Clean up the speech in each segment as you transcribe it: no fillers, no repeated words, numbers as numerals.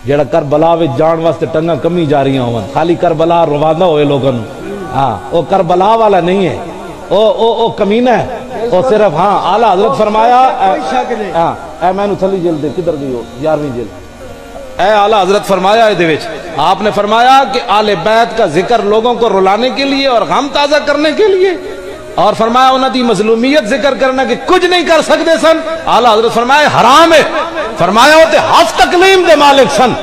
جڑا کربلا وچ جان واسطے ٹنگاں کمی جا رہی ہون، خالی کربلا رواندا ہوئے لوگوں نوں، ہاں او کربلا والا نہیں ہے، او کمینہ ہے، او صرف ہاں اعلی حضرت فرمایا ہاں اے مینوں تھلی جلد دے کدھر گئی ہو 11ویں جلد، اے اعلی حضرت فرمایا دے وچ آپ نے فرمایا کہ آل بیت کا ذکر لوگوں کو رلانے کے لیے اور غم تازہ کرنے کے لیے، اور فرمایا انہاں دی مظلومیت ذکر کرنا کہ کچھ نہیں کر سکتے سن، اعلی حضرت فرمایا حرام ہے، فرمایا ہوتے ہف تکلیم دے مالک سن۔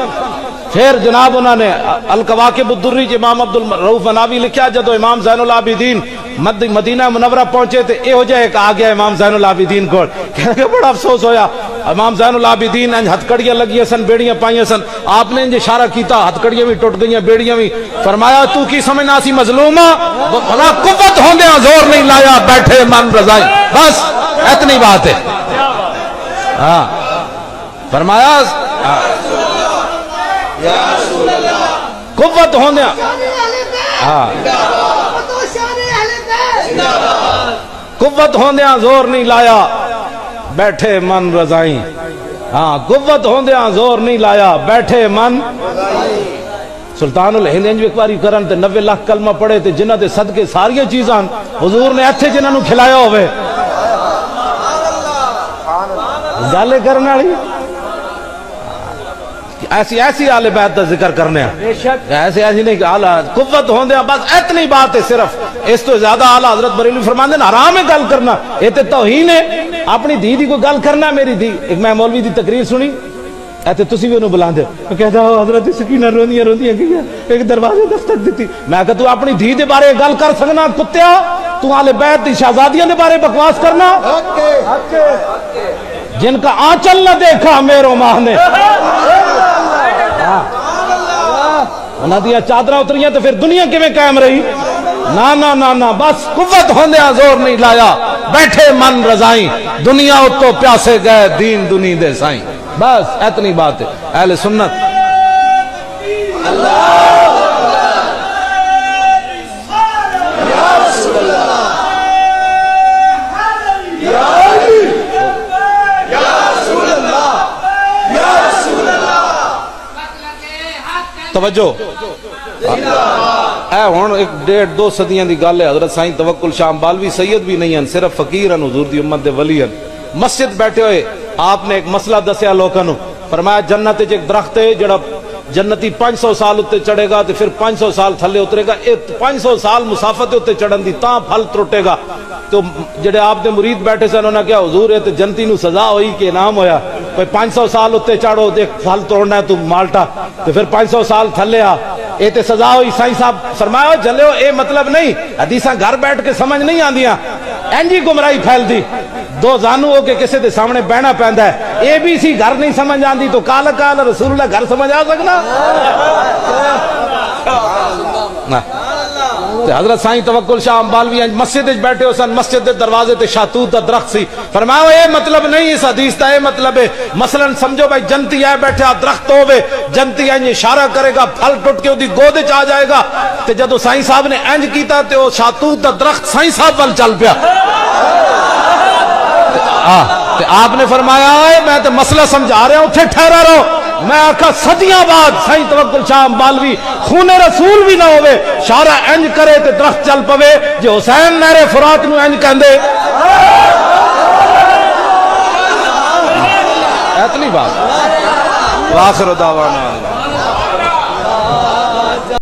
پھر جناب انہوں نے الکواکب الدری امام عبد الرؤف مناوی لکھا جدو امام زین العابدین مدینہ منورہ پہنچے تھے یہ ہو جائے ایک آ گیا امام زین العابدین کو، کہنے کہ بڑا افسوس ہویا، امام زین العابدین انج ہتھکڑیاں لگی سن، بیڑیاں پائیاں سن، آپ نے انج اشارہ کیتا ہتھکڑیاں بھی ٹوٹ گئیاں بیڑیاں بھی، فرمایا تو کی سمجھنا سی مظلومہ، بھلا قوت ہوندے زور نہیں لایا بیٹھے من رضائی، بس اتنی بات ہے، ہاں فرمایا قوت ہوندے ہاں قوت ہوندیاں زور نہیں لایا بیٹھے من رضائیں، ہاں قوت ہوندیاں زور نہیں لایا بیٹھے من، سلطان الہند انج ایک باری کرن تے 90 لاکھ کلمہ پڑھے تے جنہاں دے صدقے ساریاں چیزاں حضور نے ایتھے جنہاں نوں کھلایا ہوئے، گالے کرنے والی ایسی آل بیت دا ذکر کرنے ہیں، ایسی نہیں کہ اعلیٰ قوت ہوندے ہیں، بس اتنی بات ہے، صرف اس تو زیادہ اعلیٰ حضرت بریلوی فرماندے ہیں حرام ہے گل کرنا، یہ تے توہین ہے، اپنی دھی دی کوئی گل کرنا، میری دھی ایک میں مولوی دی تقریر سنی ایتے تسی بھی انہوں بلاندے میں کہتا ہوں حضرت سکینہ روندیاں کیا ایک دروازے دستک دیتی، میں کہتا تو اپنی دھی دے بارے گل کر سکنا کتیا، تو آل بیت دی شہزادیاں دے بارے بکواس کرنا، جن کا آنچل نہ دیکھا میرو ماہ نے، انہاں دیا چادرہ اتریاں تو پھر دنیا کی میں قائم رہی، نا بس قوت ہوندیاں زور نہیں لایا بیٹھے من رضائیں، دنیا اتو پیاسے گئے دین دنی دے سائیں، بس اتنی بات ہے اہل سنت۔ توجہ اے ہون ایک 1.5-2 صدیاں دی گل ہے، حضرت سائیں توکل شاہ امبالوی سید بھی نہیں ہیں، صرف فقیر ہیں، حضور دی امت دے ولی ہیں، مسجد بیٹھے ہوئے آپ نے ایک مسئلہ دسیا لوگوں نوں، فرمایا جنت وچ ایک درخت ہے جڑا جنتی 500 سال اتے چڑھے گا تے پھر 500 سال تھلے اترے گا، 500 سال مسافت اتے چڑھن دی تاں پھل ٹوٹے گا، تو جڑے آپ دے مرید بیٹھے سن انہاں کہا حضور یہ تے جنتی نو سزا ہوئی کہ انعام ہویا، کوئی 500 سال اتے چڑھو دیکھ پھل توڑنا ہے تو مالٹا تو پھر 500 سال تھلے آ، یہ تے سزا ہوئی، سائیں صاحب فرمایا جلے اے مطلب نہیں، حدیثاں گھر بیٹھ کے سمجھ نہیں آندیاں، اینجی گمراہی پھیل دی، دو زانو ہو کے کسے دے سامنے بہنا پیندا ہے، اے بی سی گھر نہیں سمجھ آندی تو کال کال رسول اللہ گھر سمجھ آ سکنا، حضرت سائیں توکل شاہ امبالوی مسجد بیٹھے ہو سن، مسجد دے دروازے تے شاتوت دا درخت سی، فرمایا اے مطلب نہیں اس حدیث دا، اے مطلب ہے مثلا سمجھو بھائی جنتی ہے بیٹھا درخت ہوئے، جنتی انج اشارہ کرے گا پھل ٹوٹ کے دی گود چ آ جائے گا، تے جدو سائیں صاحب نے انج کیتا تے او شاتوت دا درخت سائیں صاحب ول چل پیا، آپ نے فرمایا میں تے مسئلہ سمجھا رہا ہوں اتھے ٹھہرا رہو، میں آکھا صدیاں بعد سائیں توکل شاہ امبالوی خون رسول بھی نہ ہوئے شارع انج کرے تے درخت چل پوے، جو حسین نہر فرات نو انج کہندے، اتنی بات، وآخر دعوانا